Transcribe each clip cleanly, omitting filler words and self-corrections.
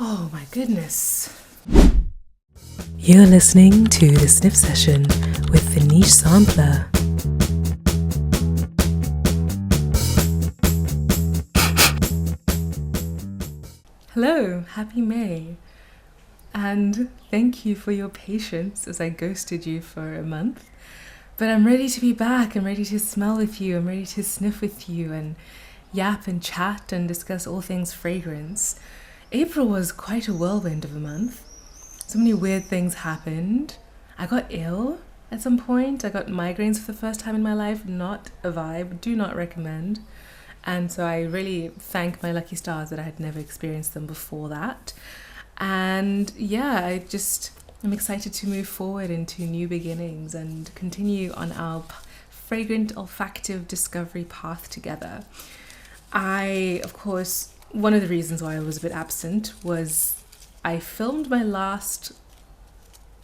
Oh my goodness. You're listening to the Sniff Session with the Niche Sampler. Hello, happy May. And thank you for your patience as I ghosted you for a month. But I'm ready to be back. I'm ready to smell with you. I'm ready to sniff with you and yap and chat and discuss all things fragrance. April was quite a whirlwind of a month. So many weird things happened. I got ill at some point. I got migraines for the first time in my life. Not a vibe. Do not recommend. And so I really thank my lucky stars that I had never experienced them before that. And yeah, I'm excited to move forward into new beginnings and continue on our fragrant olfactive discovery path together. Of course, one of the reasons why I was a bit absent was I filmed my last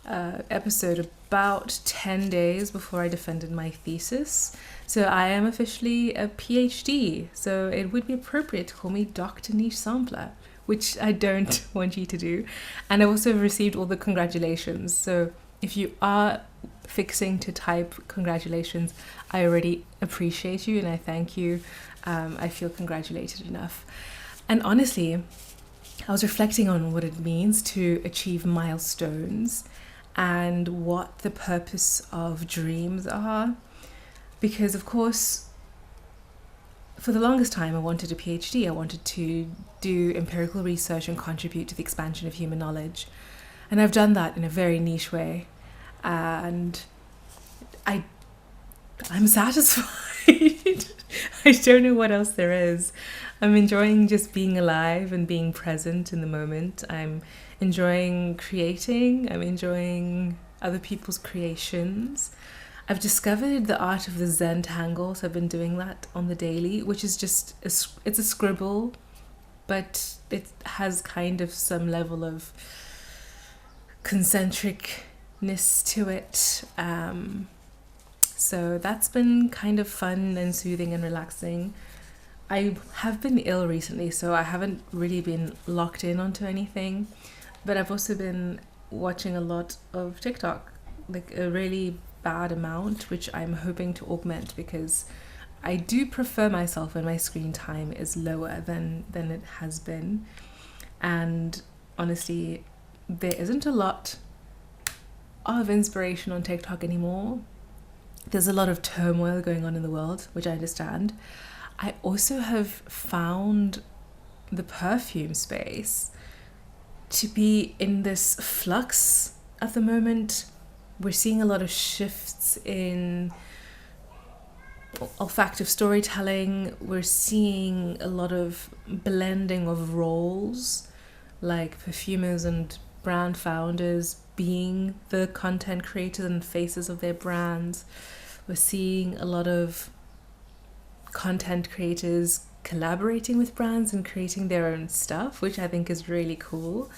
episode about 10 days before I defended my thesis. So I am officially a PhD. So it would be appropriate to call me Dr. Niche Sampler, which I don't want you to do. And I've also received all the congratulations. So if you are fixing to type congratulations, I already appreciate you and I thank you. I feel congratulated enough. And honestly, I was reflecting on what it means to achieve milestones and what the purpose of dreams are. Because of course, for the longest time I wanted a PhD. I wanted to do empirical research and contribute to the expansion of human knowledge. And I've done that in a very niche way. And I'm satisfied. I don't know what else there is. I'm enjoying just being alive and being present in the moment. I'm enjoying creating. I'm enjoying other people's creations. I've discovered the art of the Zen tangle, so I've been doing that on the daily, which is just, it's a scribble, but it has kind of some level of concentricness to it. So that's been kind of fun and soothing and relaxing. I have been ill recently, so I haven't really been locked in onto anything, but I've also been watching a lot of TikTok, like a really bad amount, which I'm hoping to augment because I do prefer myself when my screen time is lower than it has been. And honestly, there isn't a lot of inspiration on TikTok anymore. There's a lot of turmoil going on in the world, which I understand. I also have found the perfume space to be in this flux at the moment. We're seeing a lot of shifts in olfactive storytelling. We're seeing a lot of blending of roles, like perfumers and brand founders being the content creators and faces of their brands. We're seeing a lot of content creators collaborating with brands and creating their own stuff, which I think is really cool.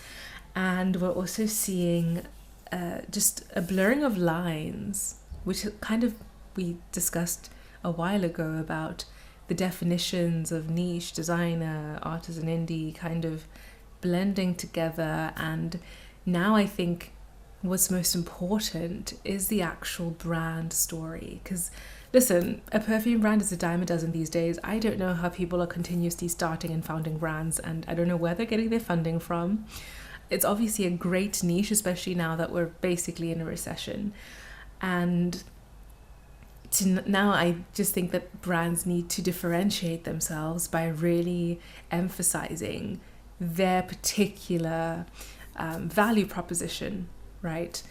And we're also seeing just a blurring of lines, which kind of we discussed a while ago about the definitions of niche, designer, artisan, indie kind of blending together. And now I think what's most important is the actual brand story. Because listen, a perfume brand is a dime a dozen these days. I don't know how people are continuously starting and founding brands, and I don't know where they're getting their funding from. It's obviously a great niche, especially now that we're basically in a recession. And now I just think that brands need to differentiate themselves by really emphasizing their particular value proposition, right?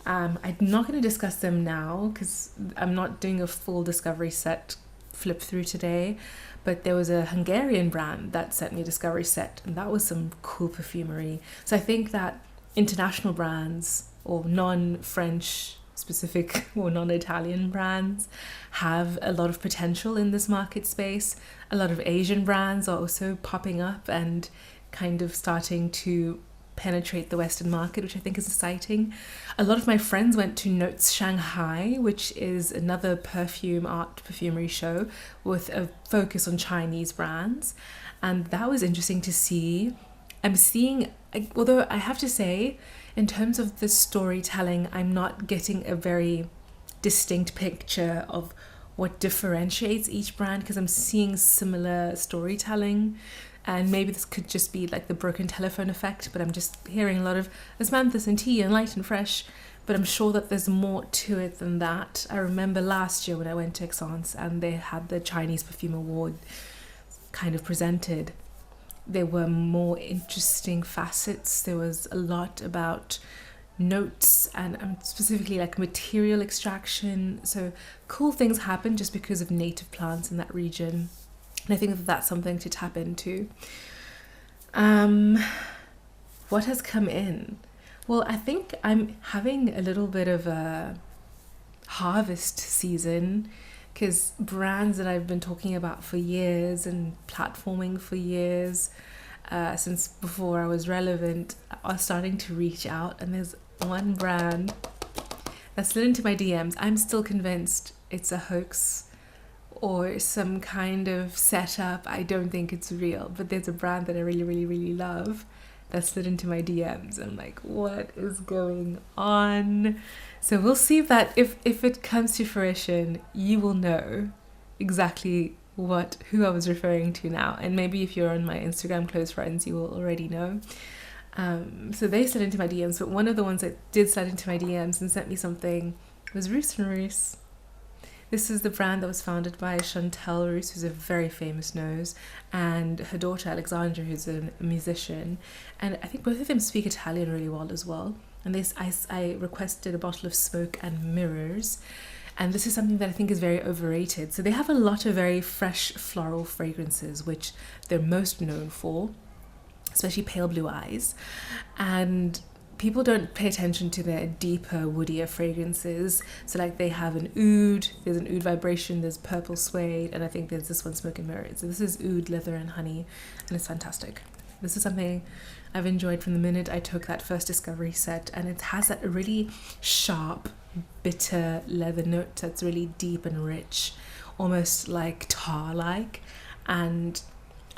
I'm not going to discuss them now because I'm not doing a full discovery set flip through today, but there was a Hungarian brand that sent me a discovery set, and that was some cool perfumery. So I think that international brands or non-French specific or non-Italian brands have a lot of potential in this market space. A lot of Asian brands are also popping up and kind of starting to penetrate the Western market, which I think is exciting. A lot of my friends went to Notes Shanghai, which is another perfumery show with a focus on Chinese brands, and that was interesting to see I'm seeing, although I have to say, in terms of the storytelling, I'm not getting a very distinct picture of what differentiates each brand, because I'm seeing similar storytelling. And maybe this could just be like the broken telephone effect, but I'm just hearing a lot of osmanthus and tea and light and fresh. But I'm sure that there's more to it than that. I remember last year when I went to Aix-en-Provence and they had the Chinese Perfume Award kind of presented. There were more interesting facets. There was a lot about notes and specifically like material extraction. So cool things happen just because of native plants in that region. And I think that that's something to tap into. What has come in? Well, I think I'm having a little bit of a harvest season, because brands that I've been talking about for years and platforming for years, since before I was relevant, are starting to reach out. And there's one brand that slid into my DMs. I'm still convinced it's a hoax or some kind of setup. I don't think it's real, but there's a brand that I really, really, really love that slid into my DMs. I'm like, what is going on? So we'll see if it comes to fruition, you will know exactly who I was referring to now. And maybe if you're on my Instagram close friends, you will already know. So they slid into my DMs, but one of the ones that did slide into my DMs and sent me something was Roos and Roos. This is the brand that was founded by Chantal Roos, who's a very famous nose, and her daughter Alexandra, who's a musician. And I think both of them speak Italian really well as well. And I requested a bottle of smoke and mirrors. And this is something that I think is very overrated. So they have a lot of very fresh floral fragrances, which they're most known for, especially pale blue eyes. And people don't pay attention to their deeper, woodier fragrances. So like they have an oud, there's an oud vibration, there's purple suede, and I think there's this one, smoke and mirrors. So this is oud, leather and honey, and it's fantastic. This is something I've enjoyed from the minute I took that first discovery set, and it has that really sharp, bitter leather note that's really deep and rich, almost like tar-like. And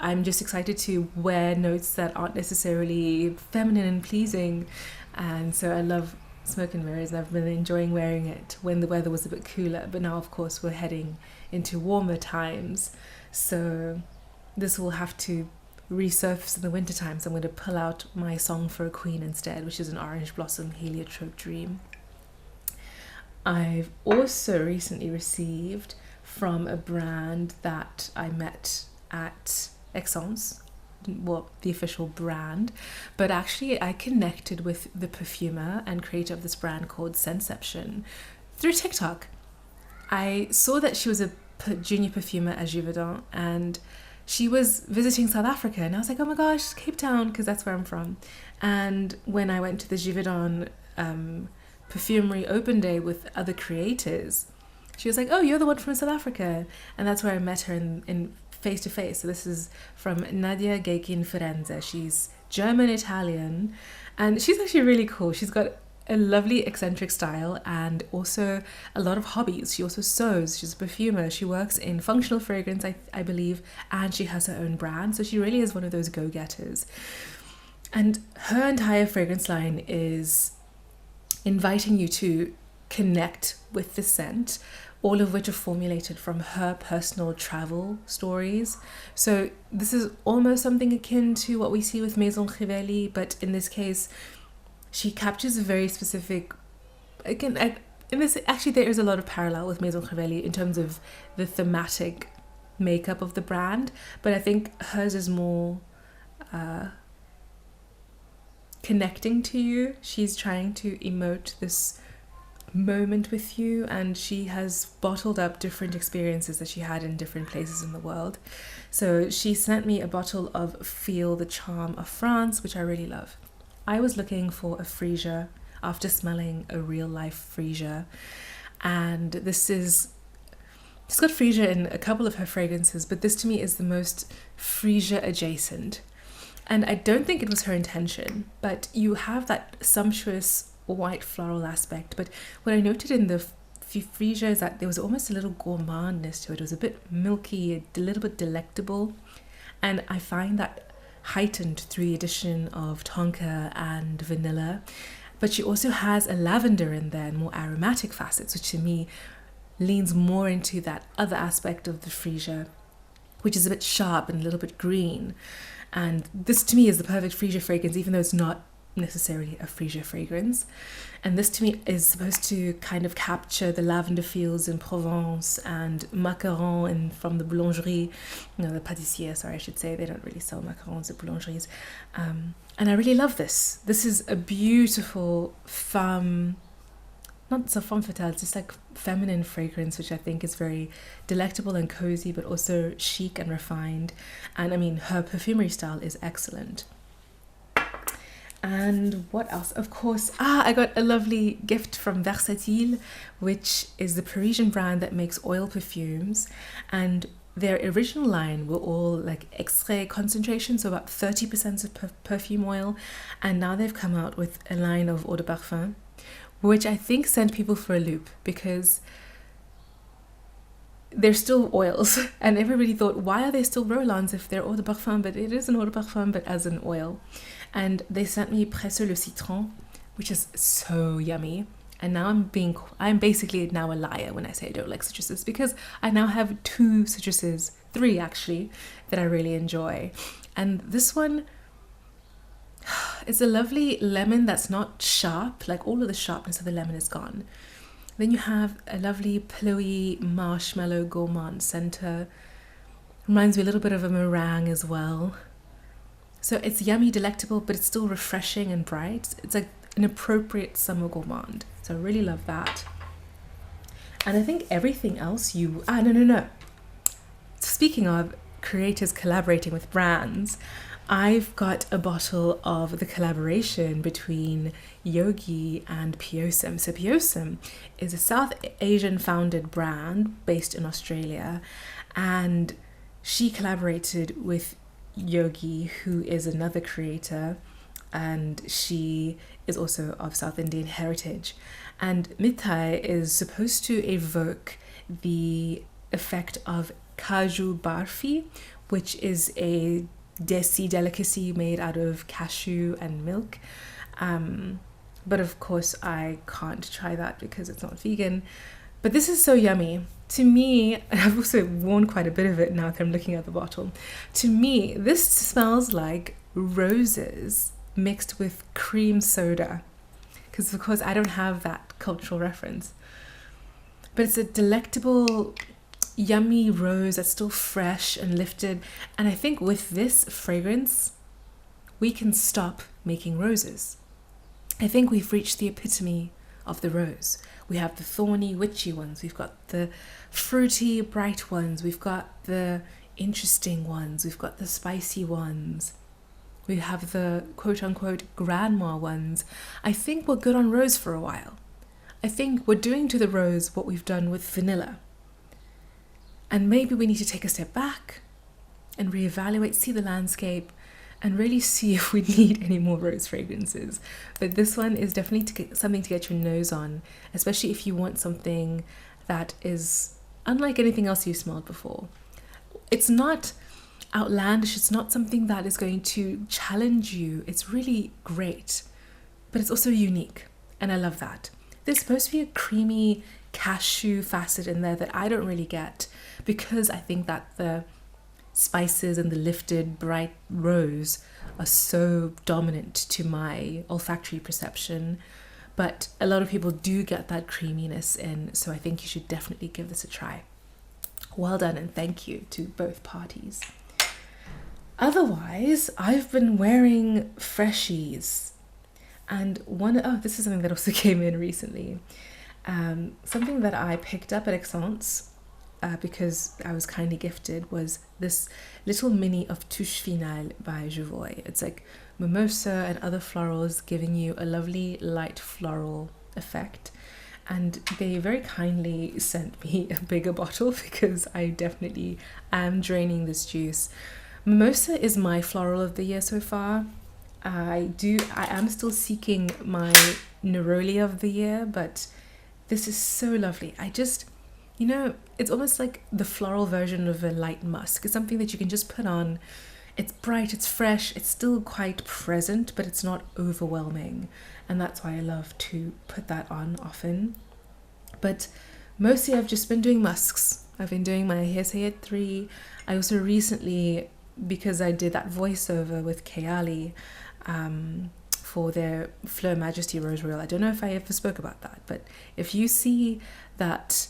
I'm just excited to wear notes that aren't necessarily feminine and pleasing. And so I love smoke and mirrors, and I've been enjoying wearing it when the weather was a bit cooler. But now, of course, we're heading into warmer times. So this will have to resurface in the winter time. So I'm going to pull out my Song for a Queen instead, which is an orange blossom heliotrope dream. I've also recently received from a brand that I met at Aix-en-Provence, well, the official brand, but actually I connected with the perfumer and creator of this brand called Scentception through TikTok. I saw that she was a junior perfumer at Givaudan, and she was visiting South Africa, and I was like, oh my gosh, Cape Town, because that's where I'm from. And when I went to the Givaudan perfumery open day with other creators, she was like, oh, you're the one from South Africa. And that's where I met her in face to face. So this is from Nadia Gaikin Firenze. She's German Italian, and she's actually really cool. She's got a lovely eccentric style and also a lot of hobbies. She also sews. She's a perfumer. She works in functional fragrance, I believe, and she has her own brand. So she really is one of those go-getters. And her entire fragrance line is inviting you to connect with the scent, all of which are formulated from her personal travel stories. So this is almost something akin to what we see with Maison, but in this case, she captures a very specific, again, in this, actually there is a lot of parallel with Maison in terms of the thematic makeup of the brand, but I think hers is more connecting to you. She's trying to emote this moment with you, and she has bottled up different experiences that she had in different places in the world. So she sent me a bottle of Feel the Charm of France, which I really love. I was looking for a freesia after smelling a real life freesia, and she's got freesia in a couple of her fragrances, but this to me is the most freesia adjacent. And I don't think it was her intention, but you have that sumptuous white floral aspect. But what I noted in the freesia is that there was almost a little gourmandness to it. It was a bit milky, a little bit delectable. And I find that heightened through the addition of tonka and vanilla. But she also has a lavender in there and more aromatic facets, which to me leans more into that other aspect of the freesia, which is a bit sharp and a little bit green. And this to me is the perfect freesia fragrance, even though it's not necessarily a freesia fragrance. And this to me is supposed to kind of capture the lavender fields in Provence and macarons and from the boulangerie, the pâtissier, sorry, I should say. They don't really sell macarons at boulangeries. And I really love this. This is a beautiful femme, not so femme fatale, it's just like feminine fragrance, which I think is very delectable and cozy, but also chic and refined. And I mean, her perfumery style is excellent. And what else? Of course, I got a lovely gift from Versatile, which is the Parisian brand that makes oil perfumes. And their original line were all like extrait concentration, so about 30% of perfume oil. And now they've come out with a line of eau de parfum, which I think sent people for a loop, because they're still oils. And everybody thought, why are they still roll-ons if they're eau de parfum? But it is an eau de parfum, but as an oil. And they sent me Presse le Citron, which is so yummy. And now I'm basically now a liar when I say I don't like citruses, because I now have 2 citruses, 3 actually, that I really enjoy. And this one is a lovely lemon that's not sharp, like all of the sharpness of the lemon is gone. Then you have a lovely pillowy marshmallow gourmand center. Reminds me a little bit of a meringue as well. So it's yummy, delectable, but it's still refreshing and bright. It's like an appropriate summer gourmand. So I really love that. And I think everything else no. Speaking of creators collaborating with brands, I've got a bottle of the collaboration between Yogi and Peosym. So Peosym is a South Asian founded brand based in Australia, and she collaborated with Yogi, who is another creator, and she is also of South Indian heritage. And Mithai is supposed to evoke the effect of kaju barfi, which is a desi delicacy made out of cashew and milk. But of course I can't try that because it's not vegan. But this is so yummy. To me, and I've also worn quite a bit of it now that I'm looking at the bottle. To me, this smells like roses mixed with cream soda. Because of course I don't have that cultural reference. But it's a delectable, yummy rose that's still fresh and lifted. And I think with this fragrance, we can stop making roses. I think we've reached the epitome of the rose. We have the thorny, witchy ones. We've got the fruity, bright ones. We've got the interesting ones. We've got the spicy ones. We have the quote-unquote grandma ones. I think we're good on rose for a while. I think we're doing to the rose what we've done with vanilla. And maybe we need to take a step back and reevaluate, see the landscape, and really see if we need any more rose fragrances. But this one is definitely something to get your nose on, especially if you want something that is unlike anything else you've smelled before. It's not outlandish, it's not something that is going to challenge you. It's really great, but it's also unique, and I love that. There's supposed to be a creamy cashew facet in there that I don't really get, because I think that the spices and the lifted bright rose are so dominant to my olfactory perception. But a lot of people do get that creaminess in, so I think you should definitely give this a try. Well done, and thank you to both parties. Otherwise, I've been wearing freshies, and this is something that also came in recently. Something that I picked up at Essence because I was kindly gifted was this little mini of Touche Finale by Jovoy. It's like mimosa and other florals giving you a lovely light floral effect. And they very kindly sent me a bigger bottle because I definitely am draining this juice. Mimosa is my floral of the year so far. I am still seeking my neroli of the year, but this is so lovely. It's almost like the floral version of a light musk. It's something that you can just put on It's bright, it's fresh, it's still quite present, but it's not overwhelming. And that's why I love to put that on often. But mostly I've just been doing musks. I've been doing my Hearsay at 3. I also recently, because I did that voiceover with Kayali for their Fleur Majesty Rose Royal. I don't know if I ever spoke about that, but if you see that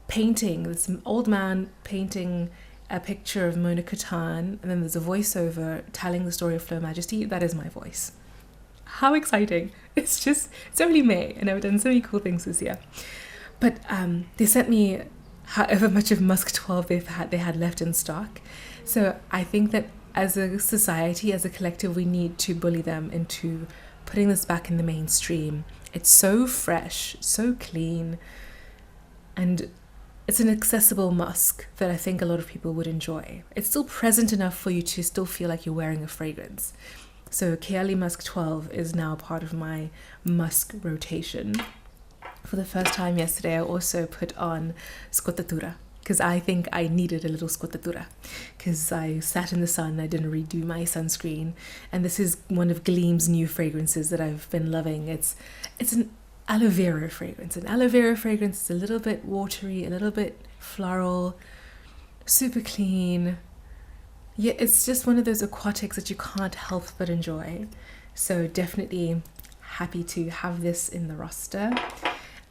painting, this old man painting a picture of Mona Katan, and then there's a voiceover telling the story of Fleur Majesty, that is my voice. How exciting. It's only May, and I've done so many cool things this year. But they sent me however much of Musk 12 they had left in stock. So I think that as a society, as a collective, we need to bully them into putting this back in the mainstream. It's so fresh, so clean, and it's an accessible musk that I think a lot of people would enjoy. It's still present enough for you to still feel like you're wearing a fragrance. So Kayali Musk 12 is now part of my musk rotation. For the first time yesterday, I also put on Scottatura, because I think I needed a little Scottatura, because I sat in the sun, I didn't redo my sunscreen, and this is one of Gleam's new fragrances that I've been loving. It's an aloe vera fragrance. An aloe vera fragrance is a little bit watery, a little bit floral, super clean. Yeah, it's just one of those aquatics that you can't help but enjoy. So definitely happy to have this in the roster.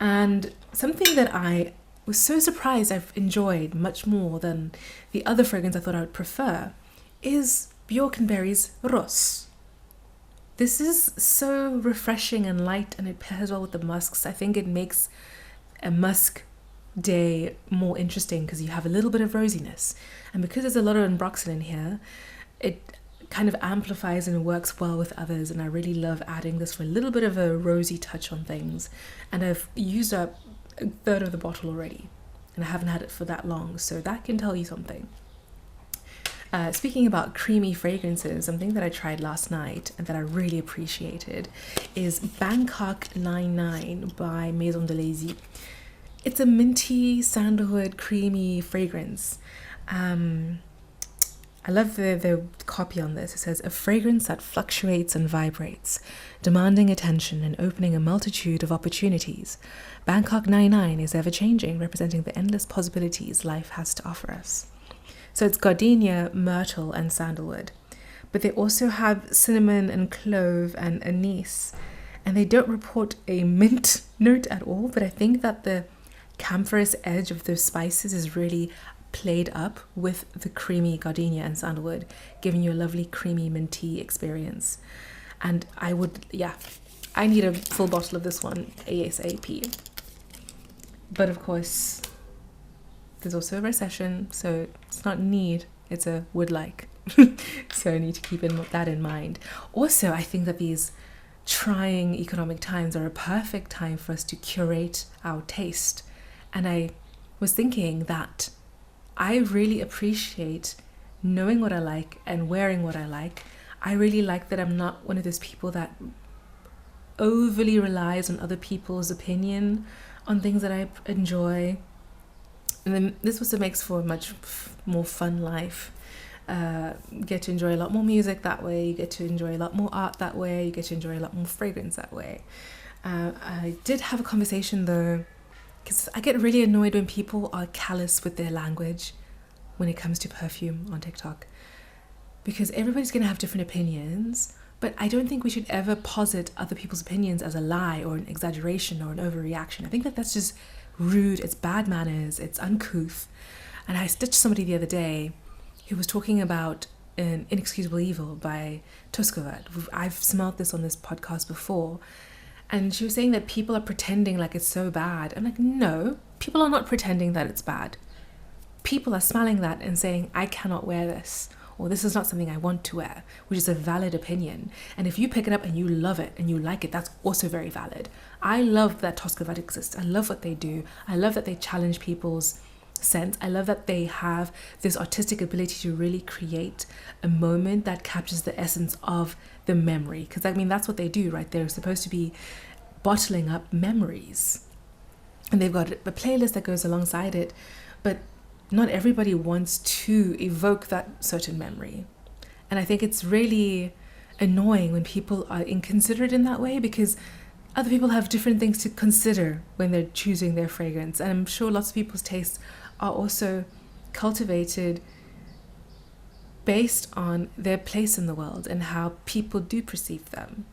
And something that I was so surprised I've enjoyed much more than the other fragrance I thought I would prefer is Björk Berries Roos. This is so refreshing and light, and it pairs well with the musks. I think it makes a musk day more interesting because you have a little bit of rosiness. And because there's a lot of ambroxan in here, it kind of amplifies and works well with others. And I really love adding this for a little bit of a rosy touch on things. And I've used up a third of the bottle already, and I haven't had it for that long, so that can tell you something. Speaking about creamy fragrances, something that I tried last night and that I really appreciated is Bangkok 99 by Maison de Lazy. It's a minty, sandalwood, creamy fragrance. I love the copy on this. It says, a fragrance that fluctuates and vibrates, demanding attention and opening a multitude of opportunities. Bangkok 99 is ever-changing, representing the endless possibilities life has to offer us. So it's gardenia, myrtle, and sandalwood. But they also have cinnamon and clove and anise. And they don't report a mint note at all, but I think that the camphorous edge of those spices is really played up with the creamy gardenia and sandalwood, giving you a lovely creamy minty experience. And I need a full bottle of this one ASAP. But of course, there's also a recession, so it's not need, it's a would like. So I need to keep that in mind. Also, I think that these trying economic times are a perfect time for us to curate our taste. And I was thinking that I really appreciate knowing what I like and wearing what I like. I really like that I'm not one of those people that overly relies on other people's opinion on things that I enjoy. And then this also makes for a much more fun life. You get to enjoy a lot more music that way. You get to enjoy a lot more art that way. You get to enjoy a lot more fragrance that way. I did have a conversation though, because I get really annoyed when people are callous with their language when it comes to perfume on TikTok. Because everybody's going to have different opinions, but I don't think we should ever posit other people's opinions as a lie or an exaggeration or an overreaction. I think that that's just rude, it's bad manners, it's uncouth. And I stitched somebody the other day who was talking about an Inexcusable Evil by Touche. I've smelled this on this podcast before. And she was saying that people are pretending like it's so bad. I'm like, no, people are not pretending that it's bad. People are smelling that and saying, I cannot wear this, or this is not something I want to wear, which is a valid opinion. And if you pick it up and you love it and you like it, that's also very valid. I love that Touche exists. I love what they do. I love that they challenge people's sense. I love that they have this artistic ability to really create a moment that captures the essence of the memory, because I mean that's what they do, right? They're supposed to be bottling up memories, and they've got a playlist that goes alongside it, but not everybody wants to evoke that certain memory. And I think it's really annoying when people are inconsiderate in that way, because other people have different things to consider when they're choosing their fragrance. And I'm sure lots of people's tastes are also cultivated based on their place in the world and how people do perceive them.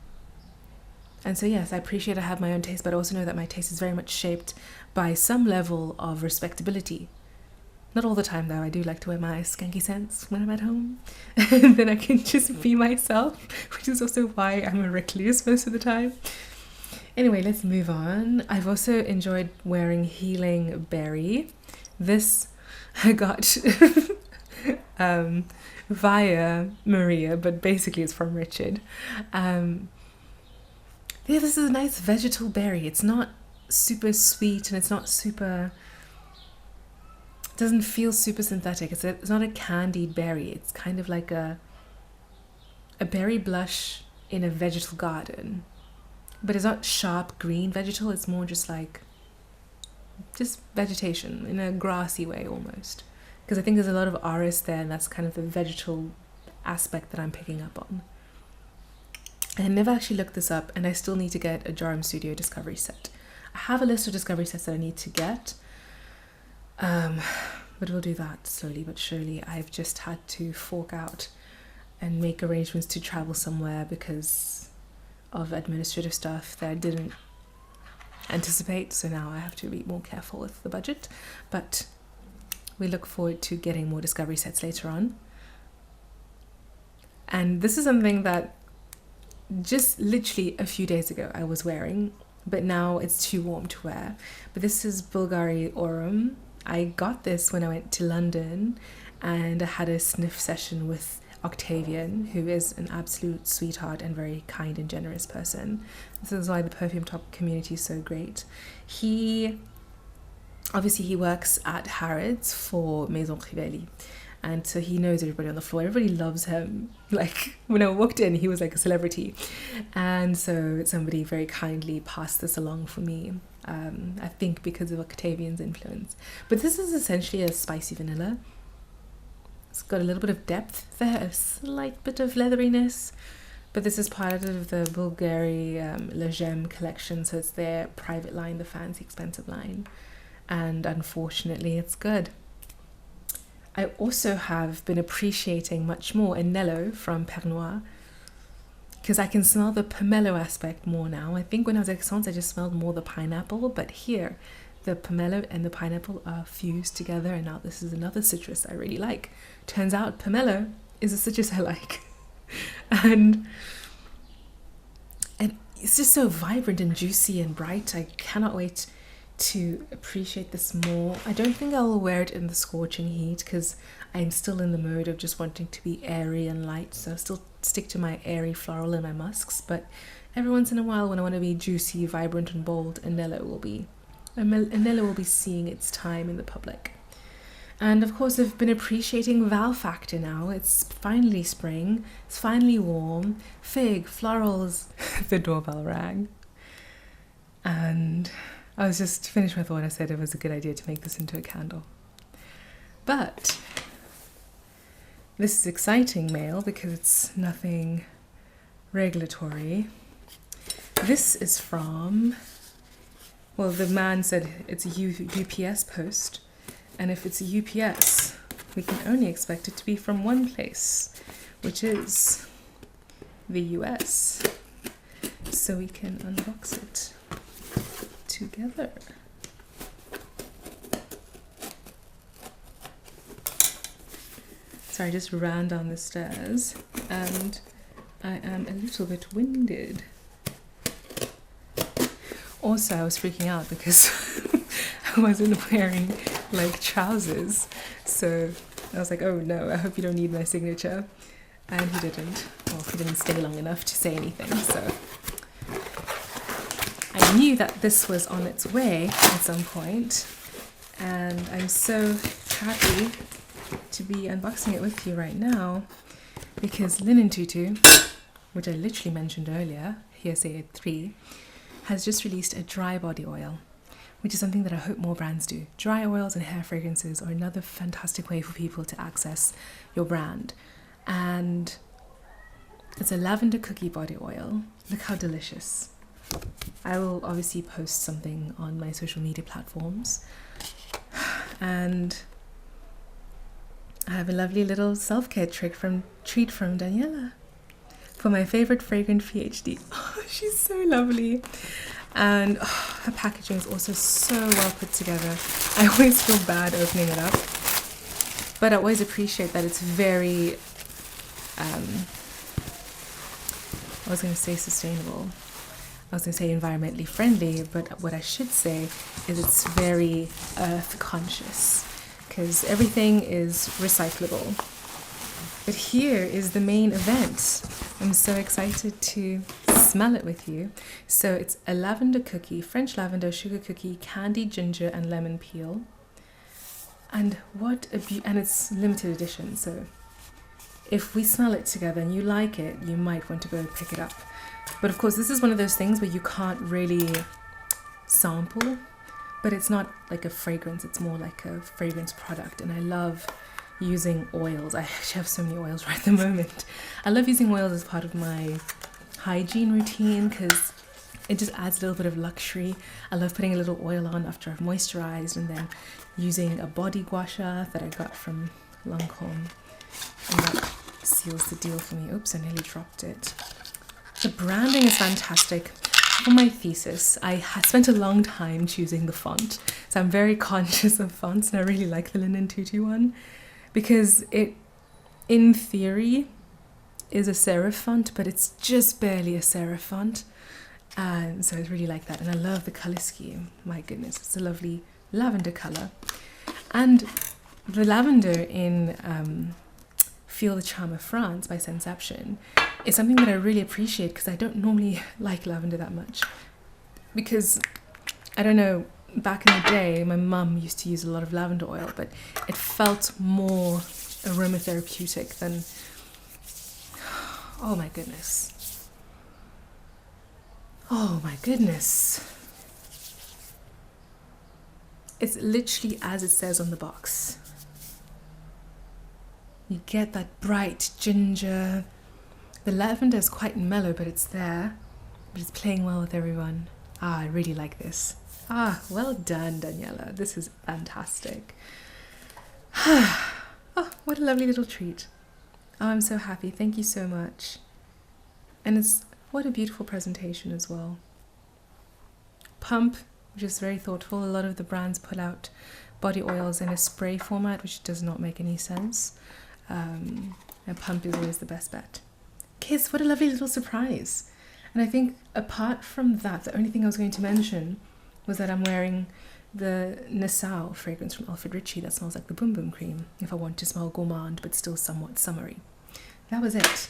And so yes, I appreciate I have my own taste, but I also know that my taste is very much shaped by some level of respectability. Not all the time though, I do like to wear my skanky scents when I'm at home. And then I can just be myself, which is also why I'm a recluse most of the time. Anyway, let's move on. I've also enjoyed wearing Healing Berry. This I got via Maria, but basically it's from Richard. Yeah, this is a nice vegetal berry. It's not super sweet and it's not super... doesn't feel super synthetic. It's not a candied berry. It's kind of like a berry blush in a vegetal garden. But it's not sharp green vegetal. It's more just like... just vegetation in a grassy way almost. Because I think there's a lot of RS there, and that's kind of the vegetal aspect that I'm picking up on. I never actually looked this up, and I still need to get a Jorum Studio Discovery set. I have a list of Discovery sets that I need to get, but we'll do that slowly but surely. I've just had to fork out and make arrangements to travel somewhere because of administrative stuff that I didn't anticipate, so now I have to be more careful with the budget. But we look forward to getting more Discovery sets later on. And this is something that just literally a few days ago I was wearing, but now it's too warm to wear. But this is Bvlgari Orom. I got this when I went to London and I had a sniff session with Octavian, who is an absolute sweetheart and very kind and generous person. This is why the Perfume Top community is so great. He works at Harrods for Maison, and so he knows everybody on the floor. Everybody loves him. Like, when I walked in, he was like a celebrity. And so somebody very kindly passed this along for me, I think because of Octavian's influence. But this is essentially a spicy vanilla. It's got a little bit of depth there, a slight bit of leatheriness. But this is part of the Bvlgari Le Gem collection, so it's their private line, the fancy expensive line. And unfortunately, it's good. I also have been appreciating much more Anelo from Pernoire, because I can smell the pomelo aspect more now. I think when I was at Aix-en-Provence, I just smelled more the pineapple, but here the pomelo and the pineapple are fused together, and now this is another citrus I really like. Turns out pomelo is a citrus I like. and it's just so vibrant and juicy and bright. I cannot wait to appreciate this more. I don't think I'll wear it in the scorching heat because I'm still in the mode of just wanting to be airy and light, so I'll still stick to my airy floral and my musks. But every once in a while, when I want to be juicy, vibrant and bold, Anelo will be seeing its time in the public. And of course, I've been appreciating Vow Factor now. It's finally spring, it's finally warm, fig, florals. The doorbell rang, and I was just finished my thought. I said it was a good idea to make this into a candle. But this is exciting mail because it's nothing regulatory. This is from, well, the man said it's a UPS post, and if it's a UPS, we can only expect it to be from one place, which is the US. So we can unbox it together. Sorry, I just ran down the stairs and I am a little bit winded. Also, I was freaking out because I wasn't wearing like trousers, so I was like, oh no, I hope you don't need my signature. And he didn't. Well, he didn't stay long enough to say anything, so I knew that this was on its way at some point, and I'm so happy to be unboxing it with you right now because Linen Tutu, which I literally mentioned earlier, Hearsay 3, has just released a dry body oil, which is something that I hope more brands do. Dry oils and hair fragrances are another fantastic way for people to access your brand. And It's a lavender cookie body oil. Look how delicious. I will obviously post something on my social media platforms. And I have a lovely little self-care treat from Daniela for my favorite fragrant PhD. Oh, she's so lovely. And her packaging is also so well put together. I always feel bad opening it up, but I always appreciate that it's very, I was going to say sustainable. I was going to say environmentally friendly, but what I should say is it's very earth conscious, because everything is recyclable. But here is the main event. I'm so excited to smell it with you. So it's a lavender cookie, French lavender, sugar cookie, candied ginger and lemon peel. And what a and it's limited edition, so if we smell it together and you like it, you might want to go pick it up. But of course, this is one of those things where you can't really sample, but it's not like a fragrance, it's more like a fragrance product. And I love using oils. I actually have so many oils right at the moment. I love using oils as part of my hygiene routine because it just adds a little bit of luxury. I love putting a little oil on after I've moisturized and then using a body gua sha that I got from Lancome. And that seals the deal for me. Oops, I nearly dropped it. The branding is fantastic. For my thesis, I had spent a long time choosing the font. So I'm very conscious of fonts, and I really like the Linen 221 because it, in theory, is a serif font, but it's just barely a serif font. And so I really like that. And I love the color scheme. My goodness, it's a lovely lavender color. And the lavender in Feel the Charm of France by Scentception is something that I really appreciate because I don't normally like lavender that much. Because, I don't know, back in the day, my mum used to use a lot of lavender oil, but it felt more aromatherapeutic than... Oh my goodness. Oh my goodness. It's literally as it says on the box. You get that bright ginger. The lavender is quite mellow, but it's there. But it's playing well with everyone. I really like this. Well done, Daniela. This is fantastic. Oh, what a lovely little treat. I'm so happy. Thank you so much. And what a beautiful presentation as well. Pump, which is very thoughtful. A lot of the brands put out body oils in a spray format, which does not make any sense. And Pump is always the best bet. Kiss, what a lovely little surprise. And I think apart from that, the only thing I was going to mention was that I'm wearing the Nassau fragrance from Alfred Ritchie that smells like the Boom Boom Cream, if I want to smell gourmand but still somewhat summery. That was it.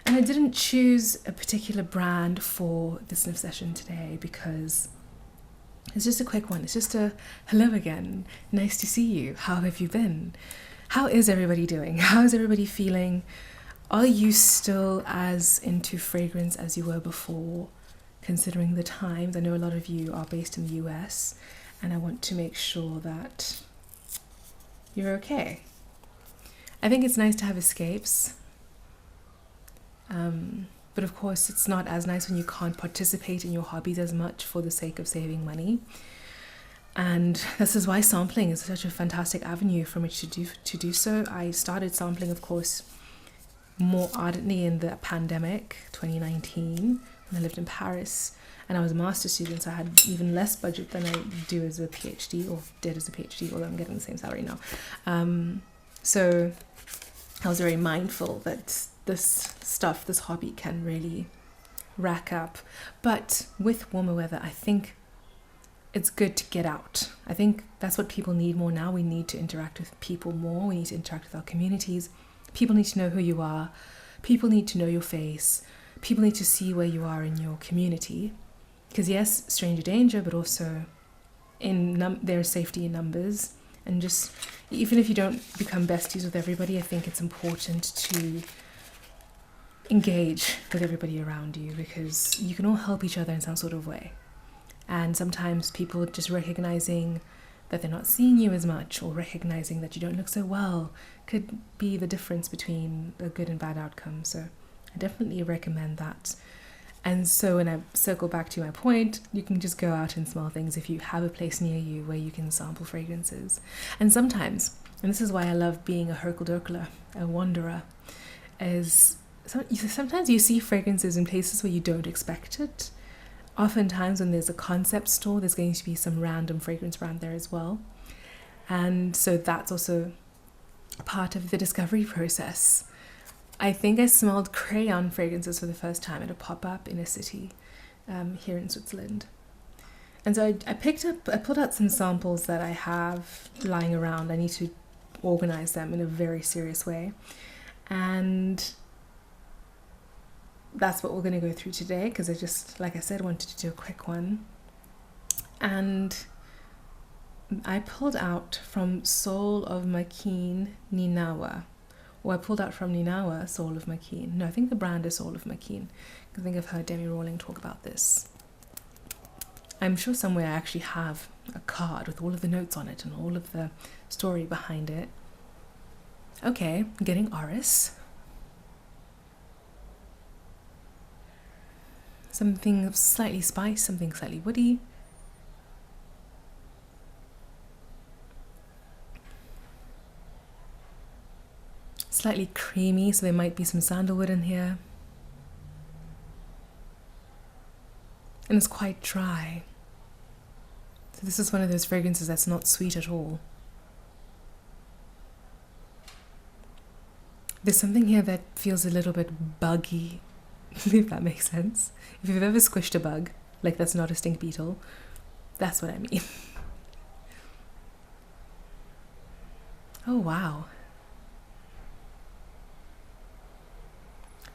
And I didn't choose a particular brand for the sniff session today because it's just a quick one. It's just a hello again. Nice to see you. How have you been? How is everybody doing? How is everybody feeling? Are you still as into fragrance as you were before, considering the times? I know a lot of you are based in the US, and I want to make sure that you're okay. I think it's nice to have escapes, but of course it's not as nice when you can't participate in your hobbies as much for the sake of saving money. And this is why sampling is such a fantastic avenue from which to do so. I started sampling, of course, more ardently in the pandemic, 2019, when I lived in Paris, and I was a master's student, so I had even less budget than I do as a PhD, or did as a PhD, although I'm getting the same salary now. So I was very mindful that this stuff, this hobby can really rack up. But with warmer weather, I think it's good to get out. I think that's what people need more now. We need to interact with people more. We need to interact with our communities. People need to know who you are. People need to know your face. People need to see where you are in your community. Because yes, stranger danger, but also there's safety in numbers. And just, even if you don't become besties with everybody, I think it's important to engage with everybody around you because you can all help each other in some sort of way. And sometimes people just recognizing that they're not seeing you as much or recognizing that you don't look so well could be the difference between a good and bad outcome. So I definitely recommend that. And so when I circle back to my point, you can just go out and smell things if you have a place near you where you can sample fragrances. And sometimes, and this is why I love being a herkeldurkler, a wanderer, is sometimes you see fragrances in places where you don't expect it. Oftentimes when there's a concept store, there's going to be some random fragrance brand there as well. And so that's also part of the discovery process. I think I smelled crayon fragrances for the first time at a pop-up in a city here in Switzerland. And so I pulled out some samples that I have lying around. I need to organize them in a very serious way. And that's what we're going to go through today, because I just, like I said, wanted to do a quick one. And I pulled out from Soul of Makeen Ninawa. Or I pulled out from Ninawa, Soul of Makeen. No, I think the brand is Soul of Makeen. I think I've heard Demi Rawling talk about this. I'm sure somewhere I actually have a card with all of the notes on it and all of the story behind it. Okay, getting Oris. Something slightly spice, something slightly woody. Slightly creamy, so there might be some sandalwood in here. And it's quite dry. So this is one of those fragrances that's not sweet at all. There's something here that feels a little bit buggy, if that makes sense. If you've ever squished a bug, like that's not a stink beetle, that's what I mean. Oh wow.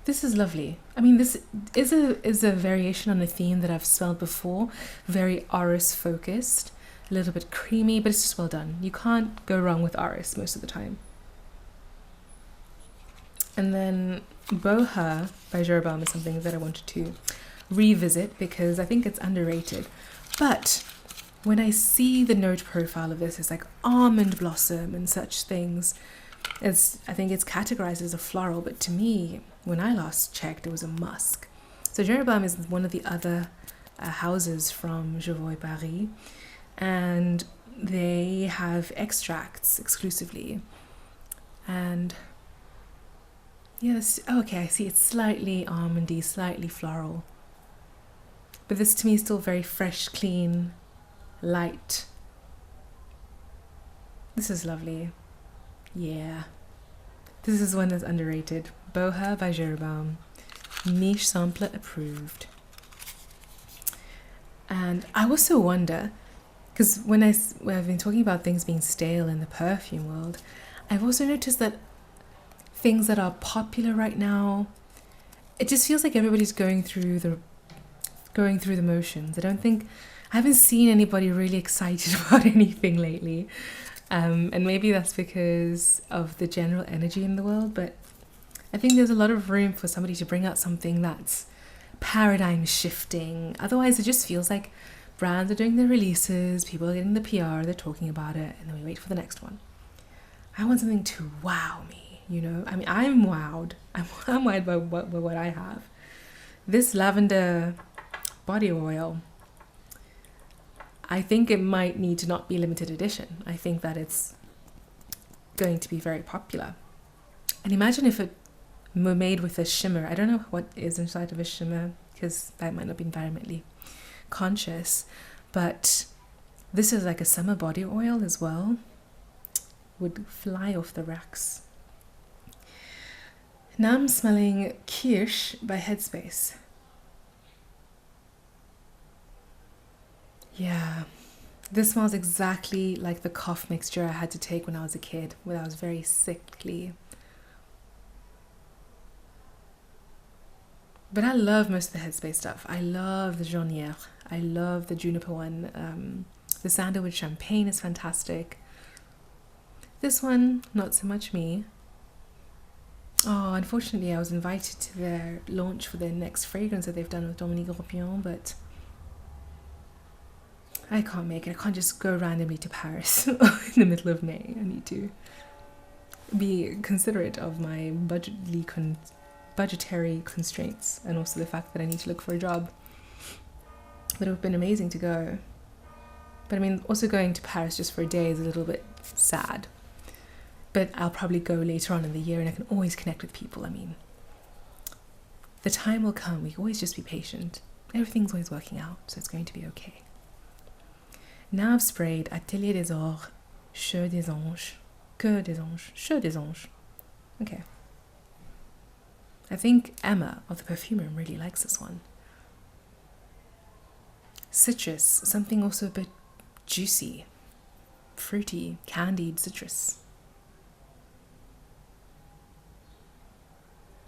This is lovely. I mean, this is a variation on a theme that I've smelled before. Very Oris focused, a little bit creamy, but it's just well done. You can't go wrong with Oris most of the time. And then Boha by Jeroboam is something that I wanted to revisit because I think it's underrated. But when I see the note profile of this, it's like almond blossom and such things. I think it's categorized as a floral, but to me, when I last checked, it was a musk. So Jeroboam is one of the other houses from Jovoy Berries, and they have extracts exclusively. And yes, okay, I see it's slightly almondy, slightly floral. But this to me is still very fresh, clean, light. This is lovely. Yeah. This is one that's underrated. Boha by Jeroboam. Niche sampler approved. And I also wonder, because when I've been talking about things being stale in the perfume world, I've also noticed that things that are popular right now, it just feels like everybody's going through the motions. I haven't seen anybody really excited about anything lately. And maybe that's because of the general energy in the world, but I think there's a lot of room for somebody to bring out something that's paradigm shifting. Otherwise, it just feels like brands are doing their releases, people are getting the PR, they're talking about it, and then we wait for the next one. I want something to wow me, you know? I mean, I'm wowed. I'm wowed by what I have. This lavender body oil, I think it might need to not be limited edition. I think that it's going to be very popular. And imagine if it were made with a shimmer. I don't know what is inside of a shimmer because that might not be environmentally conscious, but this is like a summer body oil as well. Would fly off the racks. Now I'm smelling Touche by Headspace. Yeah, this smells exactly like the cough mixture I had to take when I was a kid, when I was very sickly. But I love most of the Headspace stuff. I love the Jaunière. I love the juniper one. The sandalwood champagne is fantastic. This one, not so much me. Oh, unfortunately, I was invited to their launch for their next fragrance that they've done with Dominique Ropion, but I can't make it. I can't just go randomly to Paris in the middle of May. I need to be considerate of my budgetly budgetary constraints and also the fact that I need to look for a job. But it would have been amazing to go. But I mean, also going to Paris just for a day is a little bit sad. But I'll probably go later on in the year and I can always connect with people. I mean, the time will come. We can always just be patient. Everything's always working out, so it's going to be okay. Now I've sprayed Atelier des Ors, Jeu des Anges, Que des Anges, Jeu des Anges. Okay. I think Emma of the perfume room really likes this one. Citrus, something also a bit juicy, fruity, candied citrus.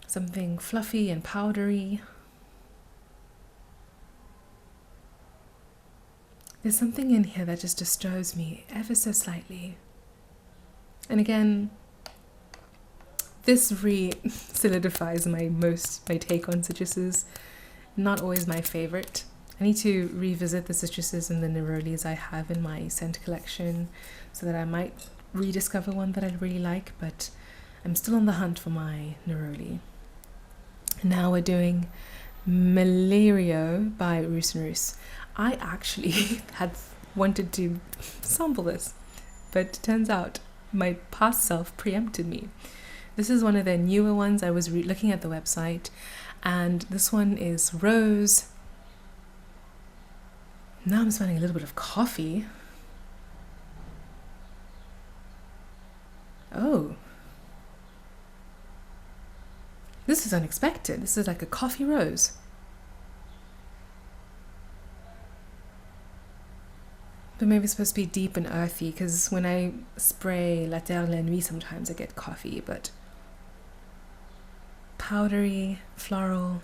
Something fluffy and powdery. There's something in here that just disturbs me ever so slightly. And again, this solidifies my take on citruses. Not always my favorite. I need to revisit the citruses and the nerolies I have in my scent collection so that I might rediscover one that I really like, but I'm still on the hunt for my neroli. Now we're doing Malario by Roos and Roos. I actually had wanted to sample this, but it turns out my past self preempted me. This is one of their newer ones. I was looking at the website, and this one is rose. Now I'm smelling a little bit of coffee. Oh. This is unexpected. This is like a coffee rose. But maybe it's supposed to be deep and earthy, because when I spray La Terre la Nuit sometimes I get coffee, but powdery, floral.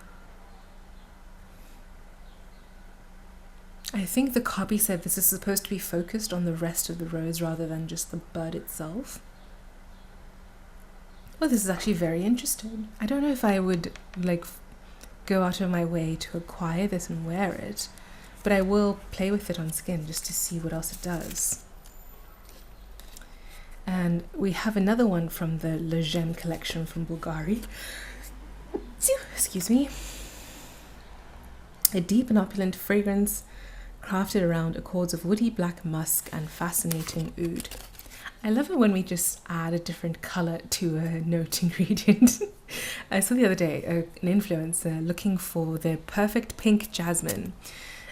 I think the copy said this is supposed to be focused on the rest of the rose rather than just the bud itself. Well, this is actually very interesting. I don't know if I would go out of my way to acquire this and wear it, but I will play with it on skin just to see what else it does. And we have another one from the Le Gem collection from Bvlgari. Excuse me. A deep and opulent fragrance crafted around accords of woody black musk and fascinating oud. I love it when we just add a different color to a note ingredient. I saw the other day an influencer looking for the perfect pink jasmine.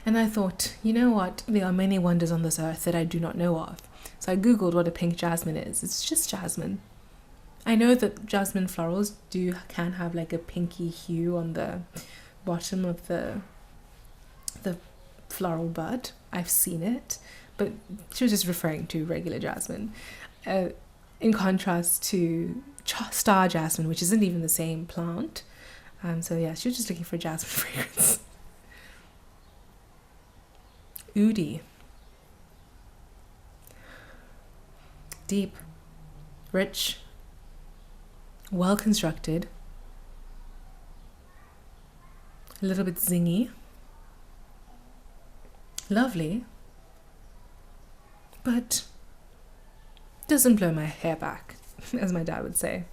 And I thought, you know what? There are many wonders on this earth that I do not know of. So I googled what a pink jasmine is. It's just jasmine. I know that jasmine florals can have like a pinky hue on the bottom of the floral bud. I've seen it, but she was just referring to regular jasmine. In contrast to star jasmine, which isn't even the same plant. So yeah, she was just looking for jasmine fragrance. Oudy. Deep, rich, well constructed, a little bit zingy, lovely, but doesn't blow my hair back, as my dad would say.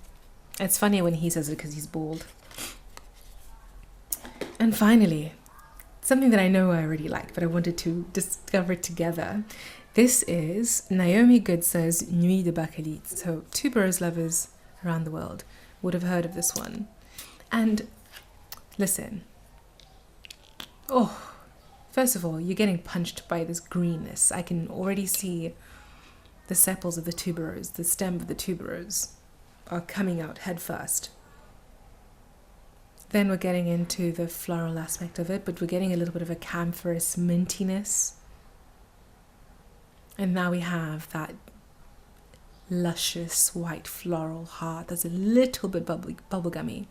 It's funny when he says it because he's bald. And finally, something that I know I already like, but I wanted to discover together. This is Naomi Goodsir's Nuit de Bakelite. So tuberose lovers around the world would have heard of this one. And listen. Oh, first of all, you're getting punched by this greenness. I can already see the sepals of the tuberose, the stem of the tuberose are coming out head first. Then we're getting into the floral aspect of it, but we're getting a little bit of a camphorous mintiness. And now we have that luscious white floral heart that's a little bit bubblegummy.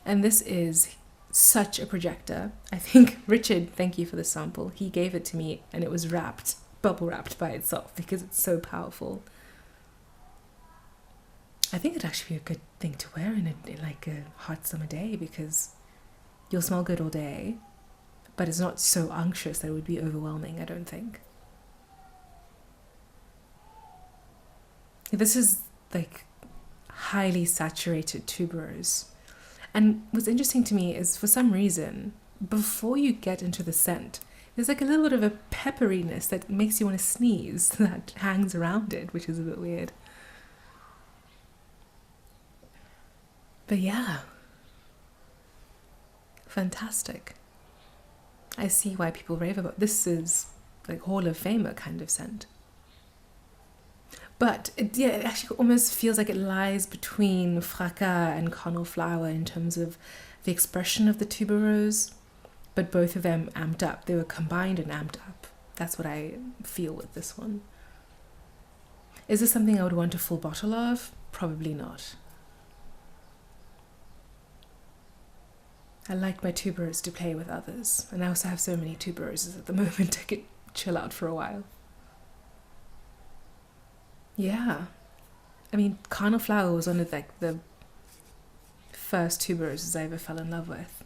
And this is such a projector. I think Richard, thank you for the sample. He gave it to me and it was bubble wrapped by itself because it's so powerful. I think it'd actually be a good thing to wear in like a hot summer day because you'll smell good all day, but it's not so unctuous that it would be overwhelming, I don't think. This is like highly saturated tuberose. And what's interesting to me is, for some reason, before you get into the scent, there's like a little bit of a pepperiness that makes you want to sneeze that hangs around it, which is a bit weird. But yeah, fantastic. I see why people rave about this. Is like Hall of Famer kind of scent. But it actually almost feels like it lies between fracas and conoflower in terms of the expression of the tuberose, but both of them amped up. They were combined and amped up. That's what I feel with this one. Is this something I would want a full bottle of? Probably not. I like my tuberose to play with others, and I also have so many tuberoses at the moment I could chill out for a while. Yeah, I mean, conoflower was one of like the first tuberoses I ever fell in love with,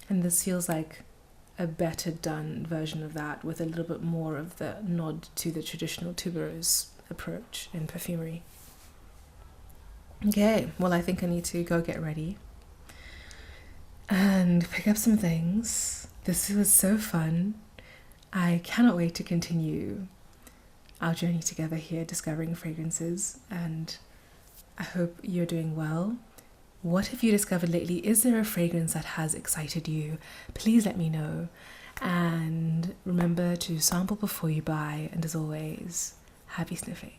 and this feels like a better done version of that, with a little bit more of the nod to the traditional tuberose approach in perfumery. Okay, well, I think I need to go get ready and pick up some things. This was so fun. I cannot wait to continue our journey together here, discovering fragrances, and I hope you're doing well. What have you discovered lately? Is there a fragrance that has excited you? Please let me know. And remember to sample before you buy, and as always, happy sniffing.